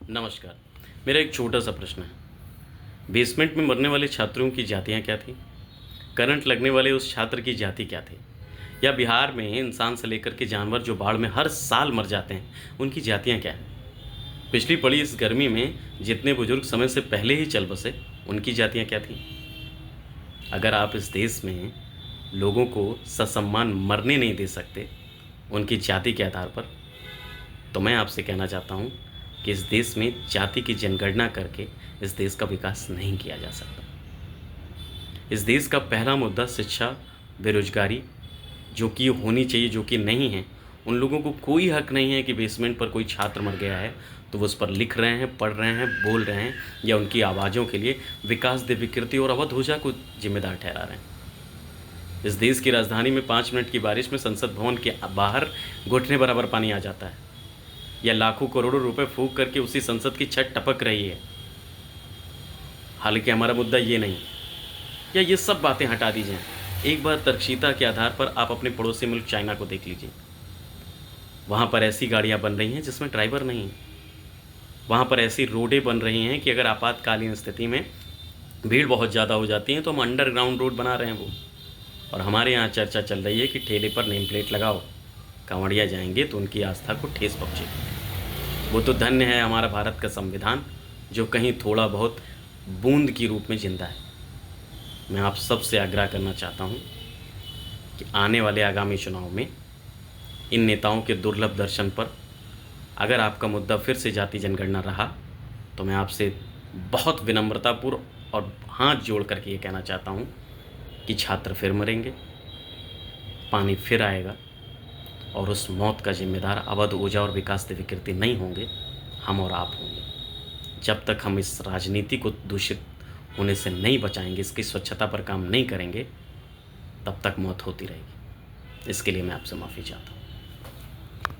नमस्कार। मेरा एक छोटा सा प्रश्न है। बेसमेंट में मरने वाले छात्रों की जातियाँ क्या थी? करंट लगने वाले उस छात्र की जाति क्या थी? या बिहार में इंसान से लेकर के जानवर जो बाढ़ में हर साल मर जाते हैं, उनकी जातियाँ क्या हैं? पिछली पड़ी इस गर्मी में जितने बुजुर्ग समय से पहले ही चल बसे, उनकी जातियाँ क्या थीं? अगर आप इस देश में लोगों को ससम्मान मरने नहीं दे सकते, उनकी जाति के आधार पर, तो मैं आपसे कहना चाहता हूँ कि इस देश में जाति की जनगणना करके इस देश का विकास नहीं किया जा सकता। इस देश का पहला मुद्दा शिक्षा, बेरोजगारी जो कि होनी चाहिए, जो कि नहीं है। उन लोगों को कोई हक नहीं है कि बेसमेंट पर कोई छात्र मर गया है तो वो उस पर लिख रहे हैं, पढ़ रहे हैं, बोल रहे हैं या उनकी आवाज़ों के लिए विकास देव विकृति और अवध ओझा को जिम्मेदार ठहरा रहे हैं। इस देश की राजधानी में 5 मिनट की बारिश में संसद भवन के बाहर घुटने बराबर पानी आ जाता है, या लाखों करोड़ों रुपए फूंक करके उसी संसद की छत टपक रही है। हालांकि हमारा मुद्दा ये नहीं, या ये सब बातें हटा दी जाएं। एक बार तर्कशीलता के आधार पर आप अपने पड़ोसी मुल्क चाइना को देख लीजिए। वहाँ पर ऐसी गाड़ियाँ बन रही हैं जिसमें ड्राइवर नहीं है। वहाँ पर ऐसी रोडें बन रही हैं कि अगर आपातकालीन स्थिति में भीड़ बहुत ज़्यादा हो जाती है तो हम अंडरग्राउंड रोड बना रहे हैं वो। और हमारे यहाँ चर्चा चल रही है कि ठेले पर नेम प्लेट लगाओ, कांवड़िया जाएंगे तो उनकी आस्था को ठेस पहुँचेगी। वो तो धन्य है हमारा भारत का संविधान, जो कहीं थोड़ा बहुत बूंद की रूप में जिंदा है। मैं आप सबसे आग्रह करना चाहता हूँ कि आने वाले आगामी चुनाव में इन नेताओं के दुर्लभ दर्शन पर अगर आपका मुद्दा फिर से जाति जनगणना रहा तो मैं आपसे बहुत विनम्रतापूर्व और हाथ जोड़ करके ये कहना चाहता हूँ कि छात्र फिर मरेंगे, पानी फिर आएगा और उस मौत का जिम्मेदार अवध ओझा और विकास देव विकृति नहीं होंगे, हम और आप होंगे। जब तक हम इस राजनीति को दूषित होने से नहीं बचाएंगे, इसकी स्वच्छता पर काम नहीं करेंगे, तब तक मौत होती रहेगी। इसके लिए मैं आपसे माफ़ी चाहता हूँ।